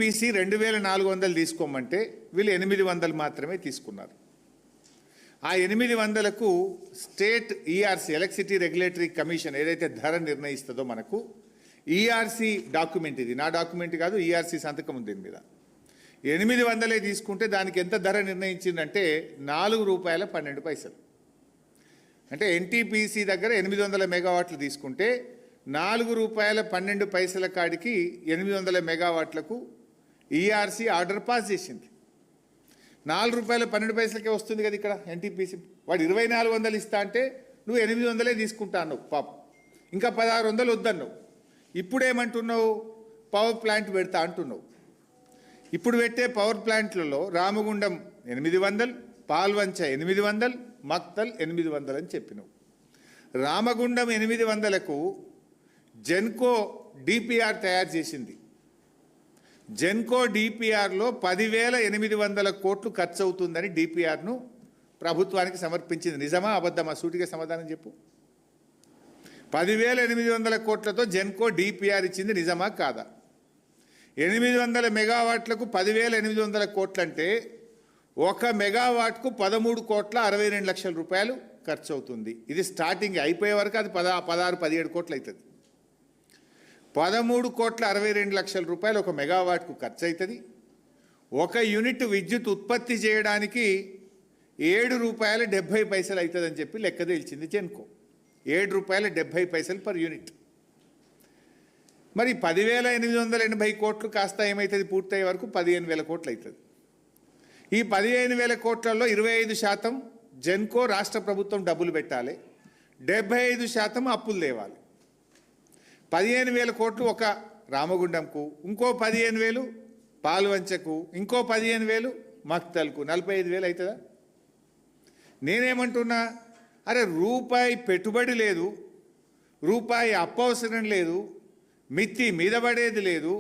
PC 2400 తీసుకోమంటే వీళ్ళు 800 మాత్రమే తీసుకున్నారు. ఆ 800కు state ERC electricity regulatory commission ఏదైతే ధర నిర్ణయిస్తుందో మనకు ఈఆర్సీ డాక్యుమెంట్, ఇది నా డాక్యుమెంట్ కాదు, ఈఆర్సీ సంతకం ఉంది దీని మీద. 800 తీసుకుంటే దానికి ఎంత ధర నిర్ణయించిందంటే ₹4.12. అంటే ఎన్టీపీసీ దగ్గర 800 మెగావాట్లు తీసుకుంటే ₹4.12 కాడికి 800 మెగావాట్లకు ఈఆర్సీ ఆర్డర్ పాస్ చేసింది. ₹4.12కే వస్తుంది కదా ఇక్కడ ఎన్టీపీసీ. వాడు 2400 ఇస్తా అంటే నువ్వు 800 తీసుకుంటా అన్నావు పాపం, ఇంకా 1600 వద్దన్నావు. ఇప్పుడేమంటున్నావు? పవర్ ప్లాంట్ పెడతా అంటున్నావు. ఇప్పుడు పెట్టే పవర్ ప్లాంట్లలో రామగుండం 800, పాల్వంచ 800, మక్తల్ 800 అని చెప్పినావు. రామగుండం 800కు జెన్కో డిపిఆర్ తయారు చేసింది. జెన్కో డిపిఆర్లో 10,800 కోట్లు ఖర్చు అవుతుందని డిపిఆర్ను ప్రభుత్వానికి సమర్పించింది. నిజమా అబద్ధమా? సూటిగా సమాధానం చెప్పు. 10,800 కోట్లతో జెన్కో డిపిఆర్ ఇచ్చింది, నిజమా కాదా? 800 మెగావాట్లకు 10,800 కోట్లంటే 1 మెగావాట్కు 13,62,00,000 రూపాయలు ఖర్చు అవుతుంది. ఇది స్టార్టింగ్, అయిపోయే వరకు అది 16-17 కోట్లు అవుతుంది. 13,62,00,000 రూపాయలు 1 మెగావాట్కు ఖర్చు అవుతుంది. 1 యూనిట్ విద్యుత్ ఉత్పత్తి చేయడానికి ₹7.70 అవుతుందని చెప్పి లెక్క తేల్చింది జెన్కో. ₹7.70 per unit. మరి 10,880 కోట్లు కాస్త ఏమవుతుంది? పూర్తయ్యే వరకు 15,000 కోట్లు అవుతుంది. ఈ 15,000 కోట్లలో 25% జెన్కో రాష్ట్ర ప్రభుత్వం డబ్బులు పెట్టాలి, 75% అప్పులు తేవాలి. 15,000 కోట్లు ఒక రామగుండంకు, ఇంకో 15,000 పాల్వంచకు, ఇంకో 15,000 మక్తల్కు, 45,000 అవుతుందా? నేనేమంటున్నా, అరే రూపాయి పెట్టుబడి లేదు, రూపాయి అప్పు అవసరం లేదు, మిత్తి మీద పడేది లేదు,